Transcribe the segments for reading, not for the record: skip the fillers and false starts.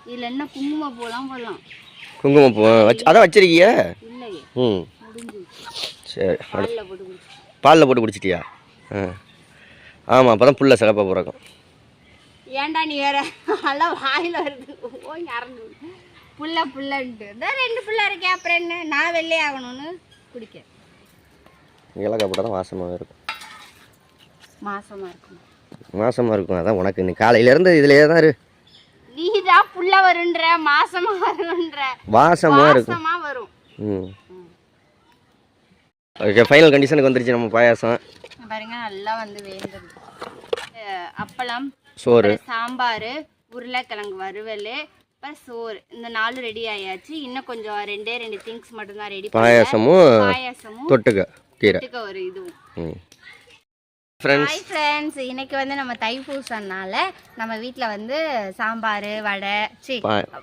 இதில் என்ன குங்குமப்பூலாம் போடலாம். குங்குமப்பூ அதான் வச்சிருக்கியா? இல்லையே, ம் முடிஞ்சு. சரி, பாலில் போட்டு குடிச்சிட்டியா? ஆமாம், அப்போ தான் புல்ல சிறப்பாக பிறக்கும். ஏன்டா நீ வேற நல்லா வாயில் வருது. ஓய் அறந்து புல்லன்ட்டு தான் 2 புல்ல இருக்கேன். அப்புறம் என்ன, நான் வெள்ளை ஆகணும்னு குடிக்க. ஏலக்காய் போட்டால் தான் வாசமாக இருக்கும். மாசமாக இருக்கும். அதான் உனக்கு இன்னைக்கு காலையிலேருந்து இதிலே தான் இரு. நீ தான் புல்ல வருன்ற, மாசமாக வருன்ற. வாசமாக இருக்கும். வரும். ம் ஓகே, ஃபைனல் கண்டிஷனுக்கு வந்துருச்சு நம்ம பாயாசம். பாருங்க, நல்லா வந்து வேந்தது. அப்பளம், சோறு, சாம்பார், உருளைக்கிழங்கு வறுவல், அப்புறம் சோறு, இந்த 4 ரெடி ஆயாச்சு. இன்னும் கொஞ்சம் 2 திங்ஸ் மட்டும்தான் ரெடி. பாயாசமும் தொட்டுக்க கீரை, ஒரு இதுவும். ஹாய் ஃப்ரெண்ட்ஸ், இன்னைக்கு வந்து நம்ம தைப்பூசம்னால நம்ம வீட்டில் வந்து சாம்பார், வடை,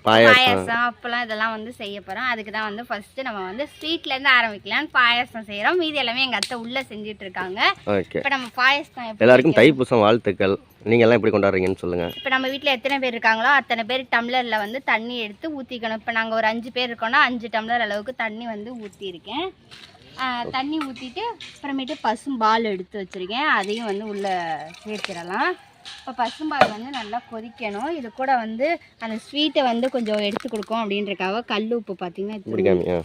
பாயாசம், அப்பெல்லாம் இதெல்லாம் வந்து செய்ய போகிறோம். அதுக்கு தான் வந்து ஃபர்ஸ்ட்டு நம்ம வந்து ஸ்வீட்லேருந்து ஆரம்பிக்கலான்னு பாயாசம் செய்கிறோம். மீதி எல்லாமே எங்கள் அத்தை உள்ளே செஞ்சுட்டு இருக்காங்க. இப்போ நம்ம பாயாசம் எல்லாருக்கும் தைப்பூசம் வாழ்த்துக்கள். நீங்கள் எல்லாம் எப்படி கொண்டாடுறீங்கன்னு சொல்லுங்கள். இப்போ நம்ம வீட்டில் எத்தனை பேர் இருக்காங்களோ அத்தனை பேர் டம்ளரில் வந்து தண்ணி எடுத்து ஊற்றிக்கணும். இப்போ நாங்கள் ஒரு 5 பேர் இருக்கோம்னா 5 டம்ளர் அளவுக்கு தண்ணி வந்து ஊற்றிருக்கேன். தண்ணி ஊற்றிட்டு அப்புறமேட்டு பசும்பால் எடுத்து வச்சுருக்கேன். அதையும் வந்து உள்ளே சேர்த்துடலாம். இப்போ பசும்பால் வந்து நல்லா கொதிக்கணும். இது கூட வந்து அந்த ஸ்வீட்டை வந்து கொஞ்சம் எடுத்து கொடுக்கும் அப்படின்றக்காக கல் உப்பு பார்த்தீங்கன்னா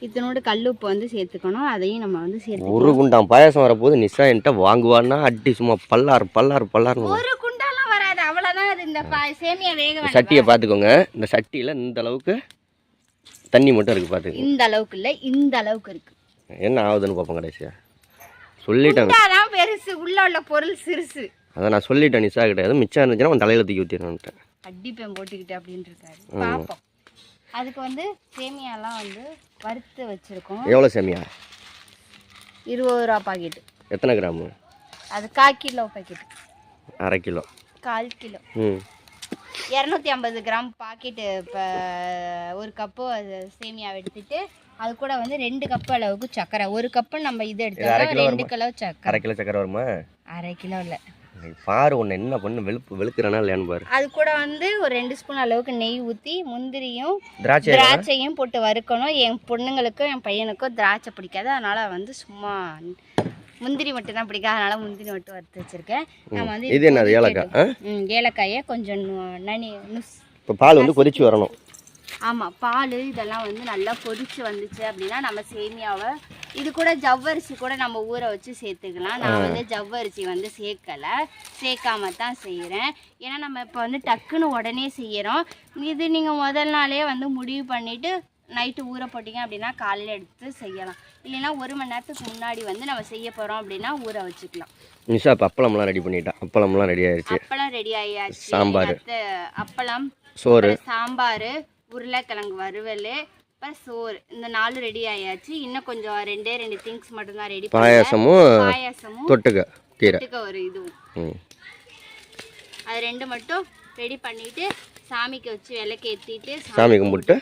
இத்தனோடு கல் உப்பு வந்து சேர்த்துக்கணும். அதையும் நம்ம வந்து சேர்த்து ஒரு குண்டாம் பாயாசம் வரப்போது நிஷா என்கிட்ட வாங்குவான்னா அடி சும்மா பல்லாறு. ஒரு குண்டாலாம் வராது, அவ்வளோதான். அது இந்த சேமியா வேக சட்டியை பார்த்துக்கோங்க. இந்த சட்டியில் இந்த அளவுக்கு தண்ணி மட்டும் இருக்குது பார்த்துக்கோங்க. இந்த அளவுக்கு இல்லை, இந்த அளவுக்கு இருக்குது. என்ன ஆகுதுன்னு பார்ப்போம் கடைசியா. சொல்லிட்டேன், பெருசு உள்ள உள்ள பொருள் சிறுசு. அதை நான் சொல்லிட்டேன் நிஷா கிட்ட. எதுவும் மிச்சம் இருந்துச்சுன்னா உன் தலையில தூக்கி ஊற்றிடுறேன். அடிப்பேன் போட்டுக்கிட்டு அப்படின்னு இருக்காரு. பார்ப்போம். அதுக்கு வந்து சேமியாலாம் வந்து வறுத்து வச்சுருக்கோம். எவ்வளோ சேமியா? 20 ரூபா பாக்கெட்டு. எத்தனை கிராமு? அது 1/4 kilo packet. 1/2 kilo, 1/4 kilo. 250 gram packet. இப்போ 1 கப்பு அது சேமியாவை எடுத்துட்டு அது கூட வந்து 2 கப்பு அளவுக்கு சர்க்கரை. 1 கப்பு நம்ம இது எடுத்தோம்னா 2 கிலோ சர்க்கரை. 1/2 கிலோ சர்க்கரை வருமா? 1/2 கிலோ இல்லை. பாரு ஒன்று என்ன பண்ணு, வெளுக்கிறனா இல்லையான்னு பாரு. அது கூட வந்து ஒரு 2 ஸ்பூன் அளவுக்கு நெய் ஊற்றி முந்திரியும் திராட்சையும் போட்டு வறுக்கணும். என் பொண்ணுங்களுக்கும் என் பையனுக்கும் திராட்சை பிடிக்காது, அதனால் வந்து சும்மா முந்திரி மட்டும் தான் பிடிக்கும். அதனால் முந்திரி மட்டும் வறுத்து வச்சுருக்கேன். நம்ம வந்து இது என்னது? ஏலக்காய். ஏலக்காயை கொஞ்சம் இப்போ பால் வந்து கொதிச்சு வரணும். ஆமாம், பால் இதெல்லாம் வந்து நல்லா கொதிச்சு வந்துச்சு அப்படின்னா நம்ம சேமியாவை இது கூட ஜவ்வரிசி கூட நம்ம ஊற வச்சு சேர்த்துக்கலாம். நான் வந்து ஜவ்வரிசி வந்து சேர்க்காம தான் செய்கிறேன். ஏன்னா நம்ம இப்போ வந்து டக்குன்னு உடனே செய்கிறோம். இது நீங்கள் முதல் நாளே வந்து முடிவு பண்ணிவிட்டு நைட்டு ஊற போட்டிங்க அப்படின்னா காலையில் எடுத்து செய்யலாம். இல்லைன்னா 1 மணி நேரத்துக்கு முன்னாடி வந்து நம்ம செய்ய போகிறோம் அப்படின்னா ஊற வச்சுக்கலாம். நிஷா இப்போ அப்பளம்லாம் ரெடி பண்ணிட்டா. அப்பளம்லாம் ரெடி ஆயிடுச்சு. அப்பளம் ரெடி ஆயாச்சு. சாம்பார், அப்பளம், சோறு, சாம்பார், உருளைக்கிழங்கு வறுவல், அப்புறம் சோறு, இந்த 4 ரெடி ஆயாச்சு. இன்னும் கொஞ்சம் 2 திங்ஸ் மட்டும்தான் ரெடி. பாயாசமும் தொட்டுக்க கீரை, ஒரு இதுவும். அது 2 மட்டும் ரெடி பண்ணிட்டு சாமிக்கு வச்சு விளக்கு ஏற்றிட்டு சாமி கும்பிட்டு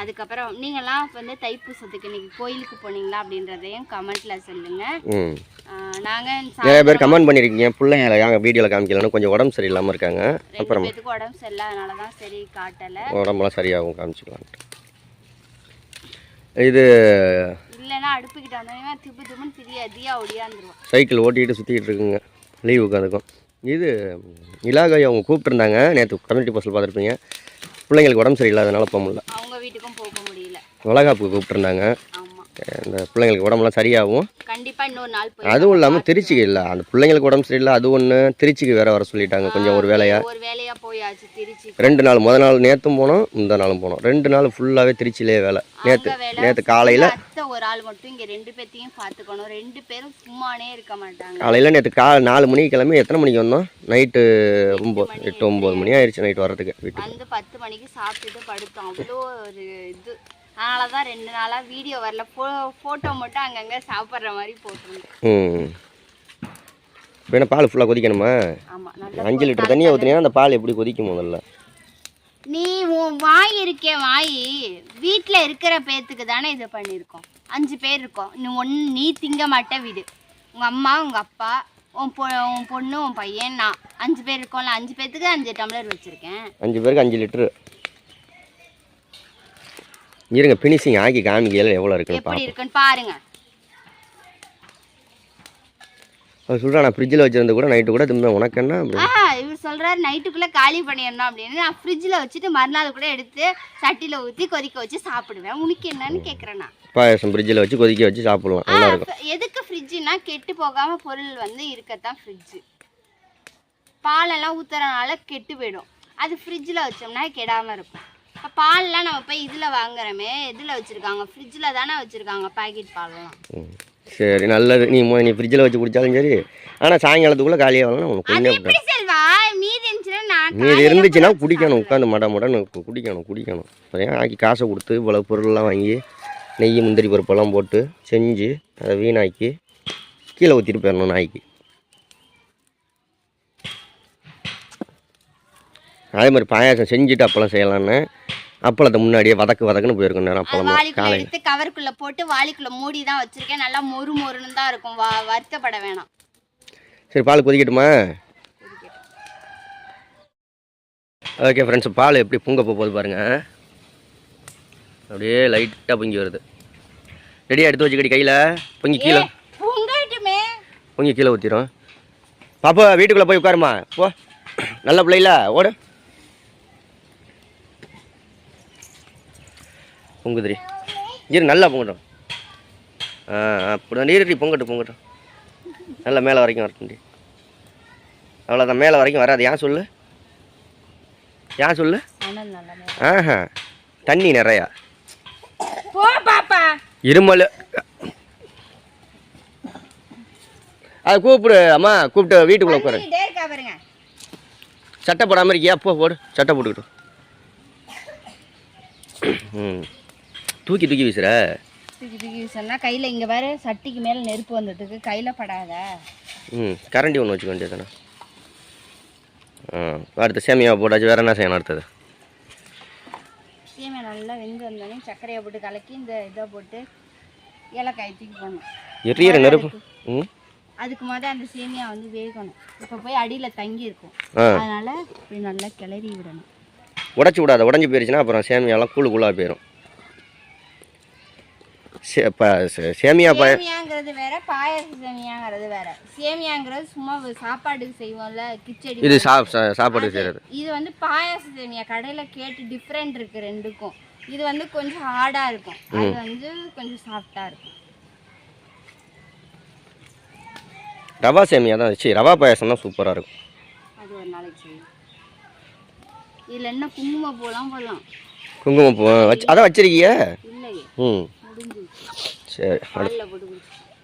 அதுக்கப்புறம் நீங்கள்லாம் வந்து தைப்பூசத்துக்கு இன்னைக்கு கோயிலுக்கு போனீங்களா அப்படின்றதையும் கமெண்ட்ல சொல்லுங்க. நாங்கள் நிறைய பேர் கமெண்ட் பண்ணியிருக்கீங்க பிள்ளைங்க வீடியோவில் காமிக்கலன்னு. கொஞ்சம் உடம்பு சரியில்லாமல் இருக்காங்க. அப்புறம் உடம்பு சரியில்லாதனால தான் சரி காட்டலை. உடம்புலாம் சரியாகும் காமிச்சிக்கலாம். இது இல்லைன்னா அடுப்புக்கிட்ட வந்தோன்னா திப்புன்னு திரியா ஒடியாந்துருவோம். சைக்கிள் ஓட்டிகிட்டு சுற்றிக்கிட்டு இருக்குங்க லீவுக்கு. அதுக்கும் இது இலாகாய் அவங்க கூப்பிட்டுருந்தாங்க. நேற்று கம்யூனிட்டி போஸ்ட்டில் பார்த்துருப்பீங்க. பிள்ளைங்களுக்கு உடம்பு சரியில்லாதனால போக முடியல. அவங்க வீட்டுக்கும் போக முடியல. வளகாப்புக்கு கூப்பிட்டுருந்தாங்க. இந்த பிள்ளைங்களுக்கு உடம்புலாம் சரியாகும். கண்டிப்பாக இன்னொரு நாள் போய். அதுவும் இல்லாமல் திருச்சிக்கு இல்லை, அந்த பிள்ளைங்களுக்கு உடம்பு சரியில்லை அது ஒன்று. திருச்சிக்கு வேற வர சொல்லிட்டாங்க. கொஞ்சம் ஒரு வேலையாக போயாச்சு திருச்சி. 2 நாள், முதல் நாள் நேற்றும் போனோம், இந்த நாளும் போனோம். 2 நாள் ஃபுல்லாகவே திருச்சியிலே வேலை. நேற்று காலையில் ஒரு ஆள் மட்டும் இங்கே 2 பேர்த்தையும் பார்த்துக்கணும். 2 பேரும் சும்மானே இருக்க மாட்டாங்க. காலையில் நேற்று 4 மணிக்கு கிளம்பி எத்தனை மணிக்கு வந்தோம்? நைட்டு 8, 9 மணி ஆயிடுச்சு நைட்டு வர்றதுக்கு. வீட்டுக்கு வந்து 10 மணிக்கு சாப்பிட்டுட்டு படுத்தோம். அவ்வளோ ஒரு இது. அதனால தான் 2 நாளாக வீடியோ வரல. ஃபோட்டோ மட்டும் அங்கங்கே சாப்பிட்ற மாதிரி போட்டுருந்தோம். இப்போ என்ன பால் ஃபுல்லாக கொதிக்கணுமா? ஆமாம், 5 லிட்டர் தண்ணியை ஊற்றினா அந்த பால் எப்படி கொதிக்கும் முதல்ல? நீ உன் வாய் வீட்டில் இருக்கிற பேத்துக்கு தானே இது பண்ணியிருக்கோம். 5 பேர் இருக்கோம். நீ திங்க மாட்ட வீடு. உங்கள் அம்மா, உங்கள் அப்பா, உன் பொண்ணு, உன் பையன், நான் 5 பேர் இருக்கோம்ல. 5 பேர்த்துக்கு 5 டம்ளர் வச்சுருக்கேன். 5 பேருக்கு 5 லிட்டரு. இருங்க ஃபினிஷிங் ஆக்கி காமிக்கையில் எவ்வளோ இருக்குன்னு எப்படி பார்ப்போம். இருக்குன்னு பாருங்க. அவர் சொல்கிறேன் நான் ஃப்ரிட்ஜில் வச்சுருந்து கூட நைட்டு கூட திரும்ப உனக்கு என்ன அப்படி இவர் சொல்றாரு நைட்டுக்குள்ள காலி பண்ணிடணும் அப்படின்னு. நான் ஃப்ரிட்ஜில் வச்சுட்டு மறுநாள் கூட எடுத்து சட்டியில் ஊற்றி கொதிக்க வச்சு சாப்பிடுவேன். உனக்கு என்னன்னு கேட்குறேன் நான். பாயசம் ஃப்ரிட்ஜில் வச்சு கொதிக்க வச்சு சாப்பிடலாம், நல்லா இருக்கும். எதுக்கு ஃப்ரிட்ஜுனா கெட்டு போகாம பொருள் வந்து இருக்கத்தான் ஃப்ரிட்ஜு. பாலெல்லாம் ஊற்றுறனால கெட்டு போயிடும். அது ஃப்ரிட்ஜில் வச்சோம்னா கெடாமல் இருக்கும். இப்போ பால்லாம் நம்ம போய் இதில் வாங்குறோமே, எதில் வச்சுருக்காங்க? ஃப்ரிட்ஜில் தானே வச்சுருக்காங்க பாக்கெட் பாலெல்லாம். சரி நல்லது. நீ ஃப்ரிட்ஜில் வச்சு குடித்தாலும் சரி, ஆனால் சாயங்காலத்துக்குள்ளே காலியாக வரலாம் உனக்கு அது கொஞ்சம் எப்படி செல்வா? மீதி இருந்துச்சுன்னா மீதி இருந்துச்சுன்னா குடிக்கணும், உட்காந்து மடன்னு குடிக்கணும். அதையும் ஆக்கி காசை கொடுத்து இவ்வளோ பொருள்லாம் வாங்கி நெய் முந்திரி பருப்பெல்லாம் போட்டு செஞ்சு அதை வீணாக்கி கீழே ஊற்றிட்டு போயிடணும் நாய்க்கு. அதே மாதிரி பாயாசம் செஞ்சுட்டு அப்பளம் செய்யலான்னு அப்பளத்தை முன்னாடியே வதக்குன்னு போயிருக்கும் நேரம் அப்பளம் வாளிக்குள்ள எடுத்து கவருக்குள்ள போட்டு வாளிக்குள்ள மூடி தான் வச்சிருக்கேன். நல்லா மொறுன்னு தான் இருக்கும், வருத்தப்பட வேணாம். சரி பால் கொதிக்கட்டுமா? ஓகே ஃப்ரெண்ட்ஸ், பால் எப்படி பொங்க போகுது பாருங்க. அப்படியே லைட்டாக பொங்கி வருது. ரெடியாக எடுத்து வச்சுக்கடி கையில். பொங்கி கீழே பொங்கி கீழே ஊற்றிடும். பாப்பா வீட்டுக்குள்ளே போய் உட்காருமா போ, நல்ல பிள்ளைல ஓடு. பொங்குதிரி இரு, நல்லா பொங்கட்டும். அப்படி நீரி பொங்கட்டும். நல்லா மேலே வரைக்கும் வரட்டும்டி. அவ்வளோதான், மேலே வரைக்கும் வராது. ஏன் சொல்லு. ஆஹா, தண்ணி நிறையா. இருமல். அதை கூப்பிடு அம்மா, கூப்பிட்டு வீட்டுக்குள்ளே உட்காரு. சட்டை போடாமல் இருக்கியா? போடு, சட்டை போட்டுக்கிட்டு. தூக்கி வீசுற. தூக்கி வீசுனா கையில் இங்கே வேறு சட்டிக்கு மேலே நெருப்பு வந்ததுக்கு கையில் படாத. கரண்டி ஒன்று வச்சுக்க வேண்டியதானே. அடுத்து சேமியாவை போட்டாச்சு. வேறு என்ன செய்யணும் அடுத்தது? சேமியா நல்லா வெந்து வந்தோடனே சர்க்கரையை போட்டு கலக்கி இந்த இதை போட்டு ஏலக்காய் தூக்கி போடணும். எரியற நெருப்பு. அதுக்கு முதல் அந்த சேமியா வந்து வேகணும். இப்போ போய் அடியில் தங்கி இருக்கும், அதனால இப்படி நல்லா கிளறி விடணும். உடச்சி விடாத, உடஞ்சி போயிடுச்சுன்னா அப்புறம் சேமியாலாம் கூழாக போயிடும். சேமியாங்கிறது வேற, பாயாச சேமியாங்கிறது வேற. சேமியாங்கிறது சும்மா சாப்பாட்டுக்கு செய்வோம்ல, கிச்சடி. இது சாப்பாடுக்கு செய்கிறது. இது வந்து பாயாச சேமியா. கடையில் கேட்டு டிஃப்ரெண்ட் இருக்கு ரெண்டுக்கும். இது வந்து கொஞ்சம் ஹார்டாக இருக்கும், அது வந்து கொஞ்சம் சாஃப்டாக இருக்கும். ரவா சேமியா தான் வச்சு ரவா பாயாசம் தான் சூப்பராக இருக்கும். அது ஒரு நாளைக்கு செய்யும். இதில் என்ன குங்குமப்பூலாம் போடலாம். குங்குமப்பூ வச்சு அதான் வச்சிருக்கிய? இல்லையே, சரி.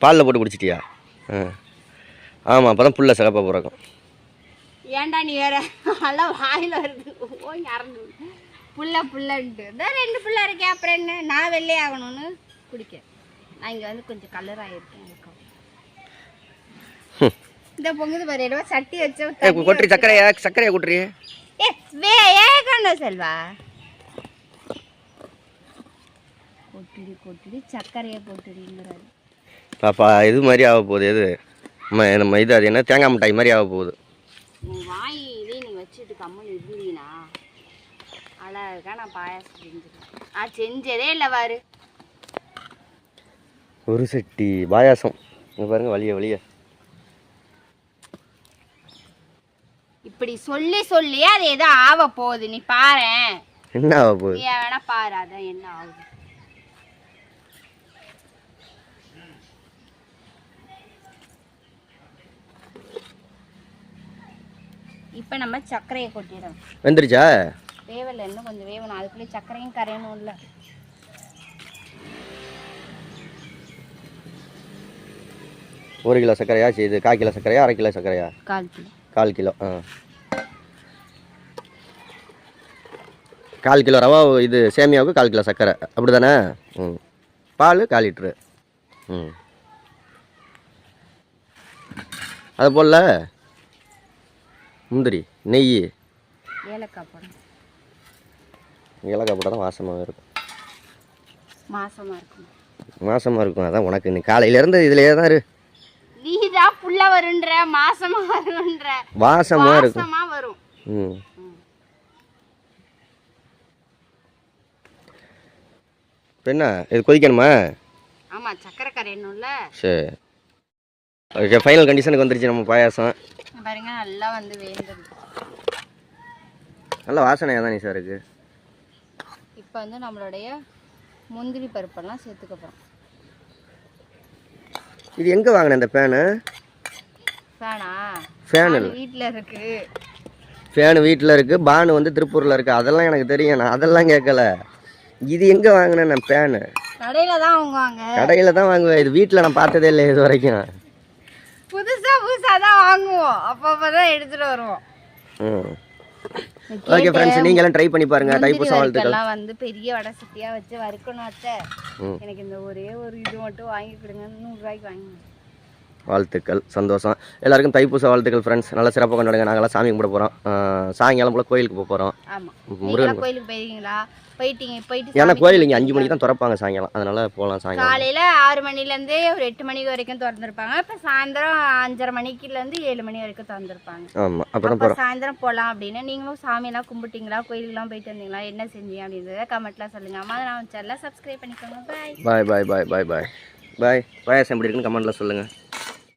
பாலில் போட்டு குடிச்சிட்டியா? ஆமாம், அப்போ தான் புல்ல சிறப்பாக பிறக்கும். ஏன்டா நீ வேற நல்லா வாயில் வருது. ஓய் இறங்கு புல்லன்ட்டு தான் 2 புள்ள இருக்கேன். அப்புறம் என்ன, நான் வெள்ளை ஆகணும்னு குடிக்க. நான் இங்கே வந்து கொஞ்சம் கலர் ஆகிருக்கேன். இந்த பொங்குது பாரு, சட்டி வச்சு கொட்டுறி. சர்க்கரையா கொட்டுறி. வேகணும் செல்வா. கொட்டுடி சர்க்கரையை போட்டுடிங்கிறாரு. பாப்பா இது மாதிரி ஆக போகுது. எது நம்ம இது அது என்ன தேங்காய் மிட்டாய் மாதிரி ஆக போகுது. வாய் இதே நீ வச்சுட்டு கம்மன் இருந்தீங்கன்னா அழகா நான் பாயாசம் செஞ்சுருக்கேன். நான் செஞ்சதே இல்லை பாரு. ஒரு சட்டி பாயாசம் பாருங்க, வழிய இப்படி சொல்லி அது ஏதோ ஆக போகுது. நீ பாரு, என்ன ஆக போகுது? நீ வேணா பாரு, அதான் என்ன ஆகுது. இப்போ நம்ம சர்க்கரையை கொட்டிடணும். வெந்துருச்சா? வேவலை, இன்னும் கொஞ்சம் வேவணும். அதுக்குள்ளே சர்க்கரையும் கரையணும். இல்லை 1 கிலோ சர்க்கரையா? இது 1/4 கிலோ சர்க்கரையா, 1/2 கிலோ சர்க்கரையா? 1/4 கிலோ. 1/4 கிலோ ரவா. இது சேமியாவுக்கு 1/4 கிலோ சர்க்கரை, அப்படி தானே? பால் 1/4 லிட்ரு. அது போல் முந்திரி, நெய், ஏலக்காய் போடணும். ஏலக்காய் போட்டால் தான் வாசமாக இருக்கும். மாசமாக இருக்கும். அதான் உனக்கு நீ காலையிலேருந்து இதுலேயே தான் இரு. நீ தான் புள்ள வருன்ற, மாசமாக வருன்ற. வாசமாக இருக்கும். வரும். இப்போ என்ன இது கொதிக்கணுமா? ஆமாம், சக்கரை கரையணும்ல. சரி, ஓகே. ஃபைனல் கண்டிஷனுக்கு வந்துருச்சு நம்ம பாயாசம். பாருங்க, நல்லா வந்து வேந்துருது. நல்ல வாசனையாக தான் சார் இருக்குது. இப்போ வந்து நம்மளுடைய முந்திரி பருப்பெல்லாம் சேர்த்துக்க போகிறோம். இது எங்கே வாங்கினேன் இந்த ஃபேனு? ஃபேனு வீட்டில் இருக்குது. ஃபேனு வீட்டில் இருக்குது. பானு வந்து திருப்பூரில் இருக்குது. அதெல்லாம் எனக்கு தெரியும், நான் அதெல்லாம் கேட்கல. இது எங்கே வாங்கினேன் நான் ஃபேனு? கடையில் தான் வாங்குவாங்க. கடையில் தான் வாங்குவேன். இது வீட்டில் நான் பார்த்ததே இல்லை இது வரைக்கும். புதுசாக தான் வாங்குவோம், அப்பப்போ தான் எடுத்துகிட்டு வருவோம். ஓகே ஃப்ரெண்ட்ஸ், நீங்களும் ட்ரை பண்ணி பாருங்க. தைப்பூசம் வாழ்த்துக்கள். வந்து பெரிய வடை சட்டியாக வச்சு வறுக்கணும் அத்தை. எனக்கு இந்த ஒரே ஒரு இது மட்டும் வாங்கி கொடுங்க, 100 ரூபாய்க்கு வாங்கி. வாழ்த்துக்கள், சந்தோஷம். எல்லாருக்கும் தைப்பூச வாழ்த்துக்கள் ஃப்ரெண்ட்ஸ். நல்லா சிறப்பாக கொண்டாடுங்க. நாங்கள்லாம் சாமி கும்பிட போகிறோம். சாயங்காலம் போல் கோயிலுக்கு போக போகிறோம். ஆமாம், முருகன் கோயிலுக்கு போயிருக்கீங்களா? போயிட்டு ஏன்னா கோயில் இங்கே 5 மணிக்கு தான் திறப்பாங்க சாயங்காலம், அதனால போகலாம். சாயங்காலம் காலையில் 6 மணிலேருந்து ஒரு 8 மணி வரைக்கும் திறந்துருப்பாங்க. இப்போ சாயந்தரம் 5:30 மணிக்குலேருந்து 7 மணி வரைக்கும் திறந்துருப்பாங்க. ஆமாம், அப்போ தான் போகிறோம். சாயந்தரம் போகலாம் அப்படின்னு. நீங்களும் சாமியெல்லாம் கும்பிட்டீங்களா? கோயிலுக்குலாம் போயிட்டு வந்தீங்களா? என்ன செஞ்சீங்க அப்படின்றத கமெண்ட்லாம் சொல்லுங்கள். அம்மா நான் சேனலை சப்ஸ்கிரைப் பண்ணிக்கோங்க. பாய் பாய் பாய் பாய் பாய் பாய் பாய். பாயாசம் எப்படி இருக்குன்னு கமெண்ட்டில் சொல்லுங்கள்.